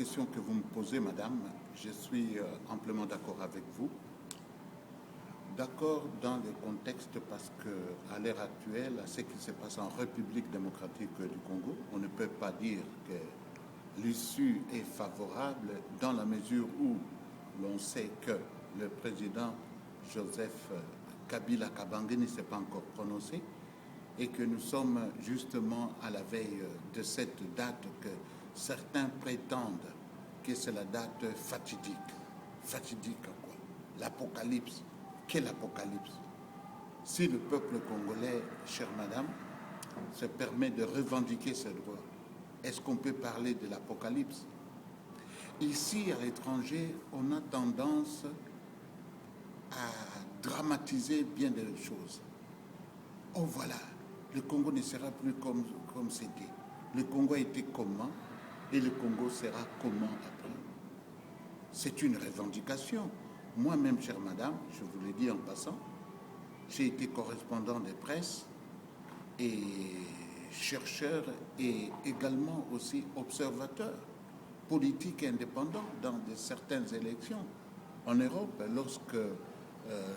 question que vous me posez, madame, je suis amplement d'accord avec vous. D'accord dans le contexte parce qu'à l'heure actuelle, à ce qui se passe en République démocratique du Congo, on ne peut pas dire que l'issue est favorable dans la mesure où l'on sait que le président Joseph Kabila Kabange ne s'est pas encore prononcé et que nous sommes justement à la veille de cette date que certains prétendent que c'est la date fatidique. Fatidique quoi? L'apocalypse. Quel apocalypse? Si le peuple congolais, chère madame, se permet de revendiquer ses droits, est-ce qu'on peut parler de l'apocalypse? Ici, à l'étranger, on a tendance à dramatiser bien des choses. Oh voilà, le Congo ne sera plus comme c'était. Le Congo a été comment et le Congo sera comment après? C'est une revendication. Moi-même, chère madame, je vous l'ai dit en passant, j'ai été correspondant de presse et chercheur et également aussi observateur politique indépendant dans certaines élections. En Europe, lorsque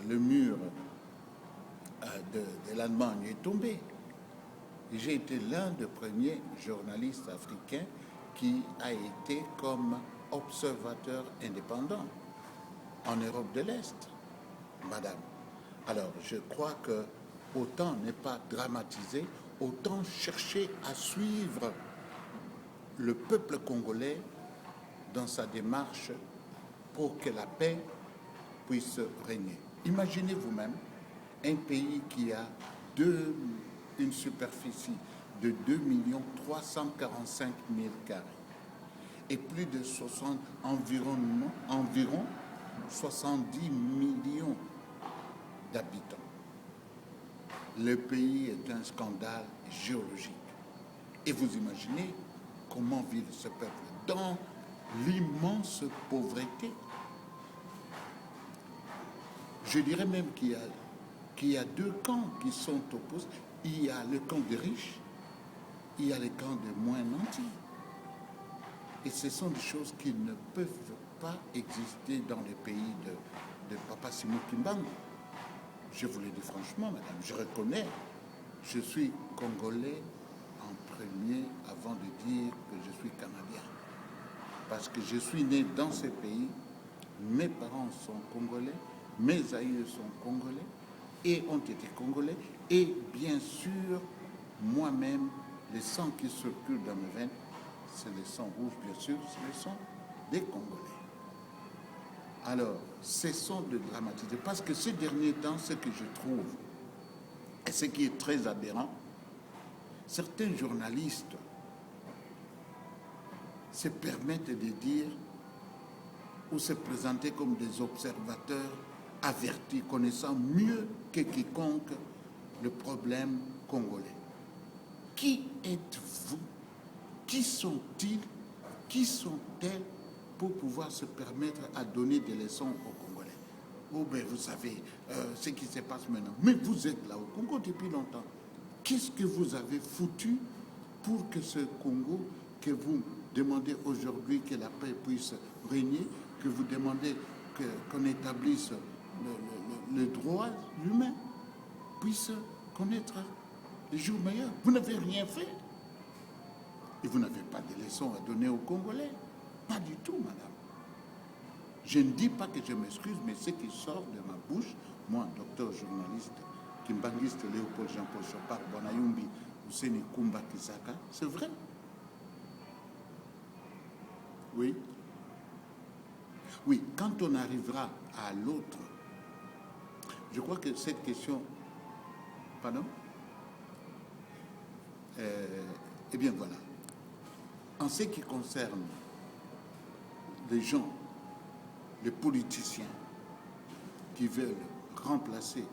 le mur de l'Allemagne est tombé, j'ai été l'un des premiers journalistes africains qui a été comme observateur indépendant en Europe de l'Est, madame. Alors, je crois que autant n'est pas dramatisé, autant chercher à suivre le peuple congolais dans sa démarche pour que la paix puisse régner. Imaginez vous-même un pays qui a une superficie de 2 345 000 carrés et plus de environ 70 millions d'habitants. Le pays est un scandale géologique. Et vous imaginez comment vit ce peuple dans l'immense pauvreté. Je dirais même qu'il y a deux camps qui sont opposés. Il y a le camp des riches, il y a le camp des moins nantis. Et ce sont des choses qui ne peuvent pas exister dans les pays de Papa Simon Kimbangu. Je vous le dis franchement, madame, je reconnais, je suis congolais en premier avant de dire que je suis canadien. Parce que je suis né dans ce pays, mes parents sont congolais, mes aïeux sont congolais et ont été congolais. Et bien sûr, moi-même, le sang qui circule dans mes veines, c'est le sang rouge, bien sûr, c'est le sang des Congolais. Alors, cessons de dramatiser, parce que ces derniers temps, ce que je trouve, et ce qui est très aberrant, certains journalistes se permettent de dire ou se présenter comme des observateurs avertis, connaissant mieux que quiconque le problème congolais. Qui êtes-vous? Qui sont-ils? Qui sont-elles pour pouvoir se permettre à donner des leçons aux Congolais? Oh ben vous savez ce qui se passe maintenant. Mais vous êtes là au Congo depuis longtemps. Qu'est-ce que vous avez foutu pour que ce Congo, que vous demandez aujourd'hui que la paix puisse régner, que vous demandez qu'on établisse le droit humain, puisse connaître les jours meilleurs? Vous n'avez rien fait. Et vous n'avez pas de leçons à donner aux Congolais. Pas du tout, madame. Je ne dis pas que je m'excuse, mais ce qui sort de ma bouche, moi, docteur journaliste, kimbanguiste Léopold Jean-Paul Chopard, Bonayumbi, Ouseni Kumba Kisaka, c'est vrai. Oui. Oui, quand on arrivera à l'autre, je crois que cette question... Pardon? Eh bien, voilà. En ce qui concerne les gens, les politiciens qui veulent remplacer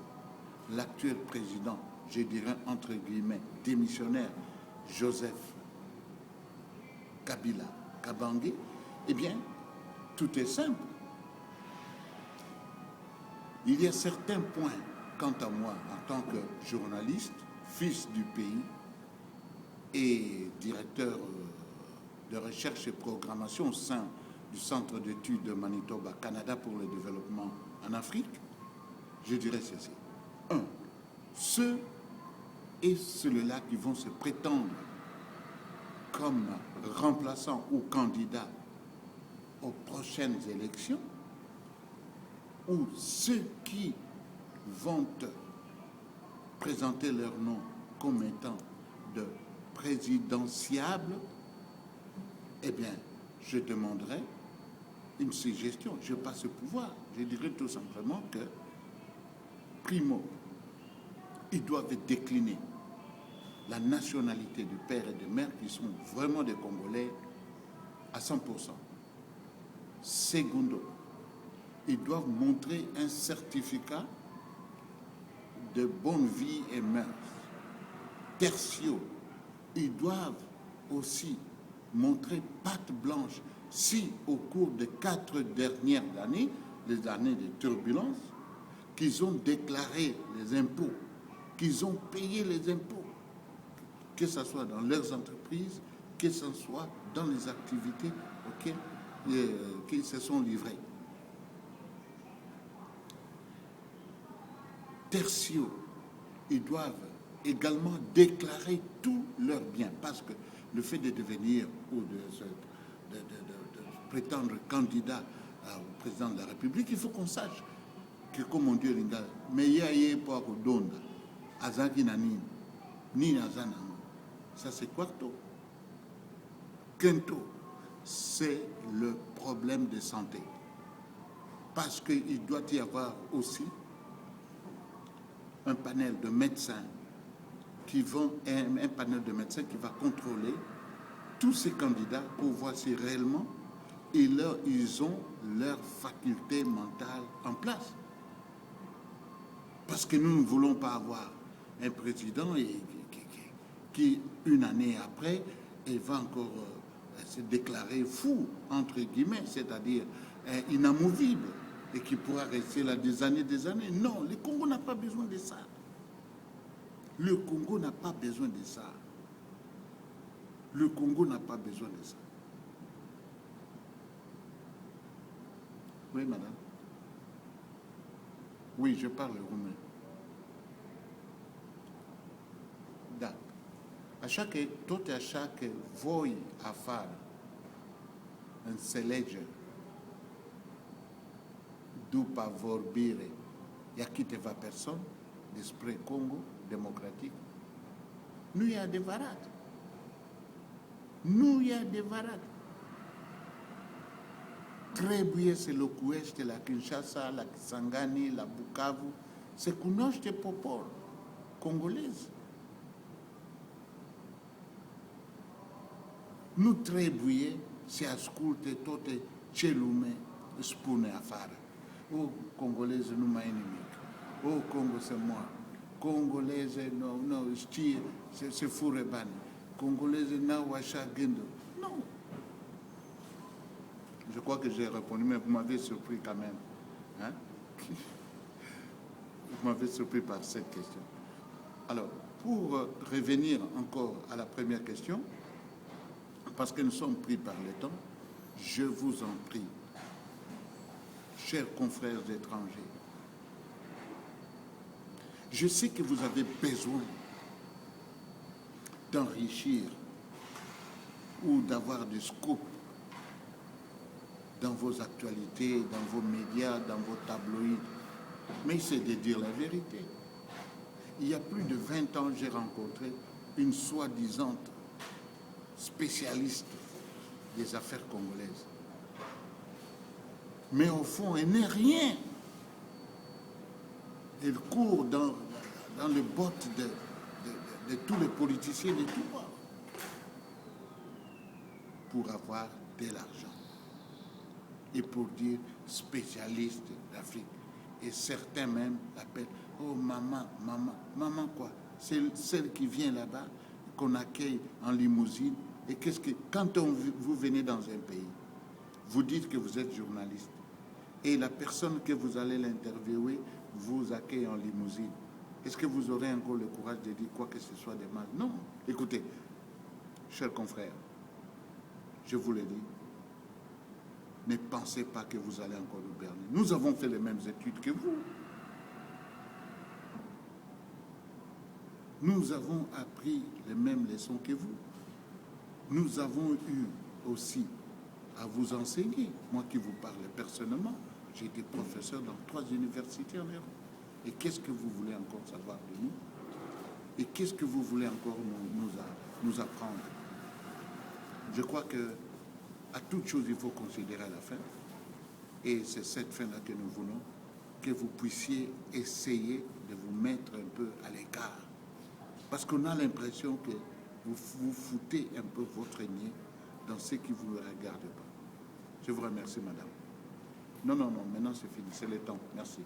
l'actuel président, je dirais entre guillemets, démissionnaire, Joseph Kabila Kabange, eh bien, tout est simple. Il y a certains points, quant à moi, en tant que journaliste, fils du pays et directeur de recherche et programmation au sein du Centre d'études de Manitoba, Canada pour le développement en Afrique, je dirais ceci. 1. Ceux et ceux-là qui vont se prétendre comme remplaçants ou candidats aux prochaines élections, ou ceux qui vont présenter leur nom comme étant de présidentiables, eh bien, je demanderai une suggestion. Je n'ai pas ce pouvoir. Je dirais tout simplement que, primo, ils doivent décliner la nationalité de père et de mère qui sont vraiment des Congolais à 100%. Secondo, ils doivent montrer un certificat de bonne vie et mœurs. Tertio, ils doivent aussi montrer patte blanche si au cours des 4 dernières années, les années de turbulence, qu'ils ont déclaré les impôts, qu'ils ont payé les impôts, que ce soit dans leurs entreprises, que ce soit dans les activités auxquelles qu'ils se sont livrés. Tertio, ils doivent également déclarer tous leurs biens, parce que le fait de devenir ou de prétendre candidat au président de la République, il faut qu'on sache que, comme on dit, mais il y a pas donda, azaki nanine, ni azana. Ça c'est quarto. Quinto, c'est le problème de santé, parce qu'il doit y avoir aussi un panel de médecins un panel de médecins qui va contrôler tous ces candidats pour voir si réellement ils ont leur faculté mentale en place. Parce que nous ne voulons pas avoir un président qui une année après, va encore se déclarer fou, entre guillemets, c'est-à-dire inamovible, et qui pourra rester là des années. Non, le Congo n'a pas besoin de ça. Le Congo n'a pas besoin de ça. Le Congo n'a pas besoin de ça. Oui, madame. Oui, je parle roumain. Da. Tot așa că voi afară înțelege după vorbire il y a câteva persoane despre Congo democratic. Nu e adevărat. Nu e adevărat. Trebuie să locuiește la Kinshasa, la Kisangani, la Bukavu, se cunoaște popor congolez. Nu trebuie să asculte toate ce lume spune afară. O, congolezul nu mai e nimic. O, Congo se moare. Congoleze, nu, știe, se fură bani. Congoleze n-au așa gânduri. Non. Je crois que j'ai répondu, mais vous m'avez surpris quand même. Hein? Vous m'avez surpris par cette question. Alors, pour revenir encore à la première question, parce que nous sommes pris par le temps, je vous en prie, chers confrères étrangers, je sais que vous avez besoin d'enrichir ou d'avoir du scoop dans vos actualités, dans vos médias, dans vos tabloïds. Mais c'est de dire la vérité. Il y a plus de 20 ans, j'ai rencontré une soi-disant spécialiste des affaires congolaises. Mais au fond, elle n'est rien. Elle court dans le bottes de tous les politiciens de tout bord pour avoir de l'argent. Et pour dire spécialiste d'Afrique. Et certains même l'appellent, oh maman, maman, maman quoi? C'est celle qui vient là-bas, qu'on accueille en limousine. Et quand vous venez dans un pays, vous dites que vous êtes journaliste. Et la personne que vous allez l'interviewer vous accueille en limousine. Est-ce que vous aurez encore le courage de dire quoi que ce soit de mal? Non. Écoutez, chers confrères, je vous le dis, ne pensez pas que vous allez encore nous berner. Nous avons fait les mêmes études que vous. Nous avons appris les mêmes leçons que vous. Nous avons eu aussi à vous enseigner. Moi qui vous parle personnellement, j'ai été professeur dans 3 universités en Europe. Et qu'est-ce que vous voulez encore savoir de nous? Et qu'est-ce que vous voulez encore nous apprendre? Je crois que à toute chose, il faut considérer la fin. Et c'est cette fin-là que nous voulons, que vous puissiez essayer de vous mettre un peu à l'écart. Parce qu'on a l'impression que vous foutez un peu votre nez dans ce qui ne vous regarde pas. Je vous remercie, madame. Non, maintenant c'est fini, c'est le temps. Merci.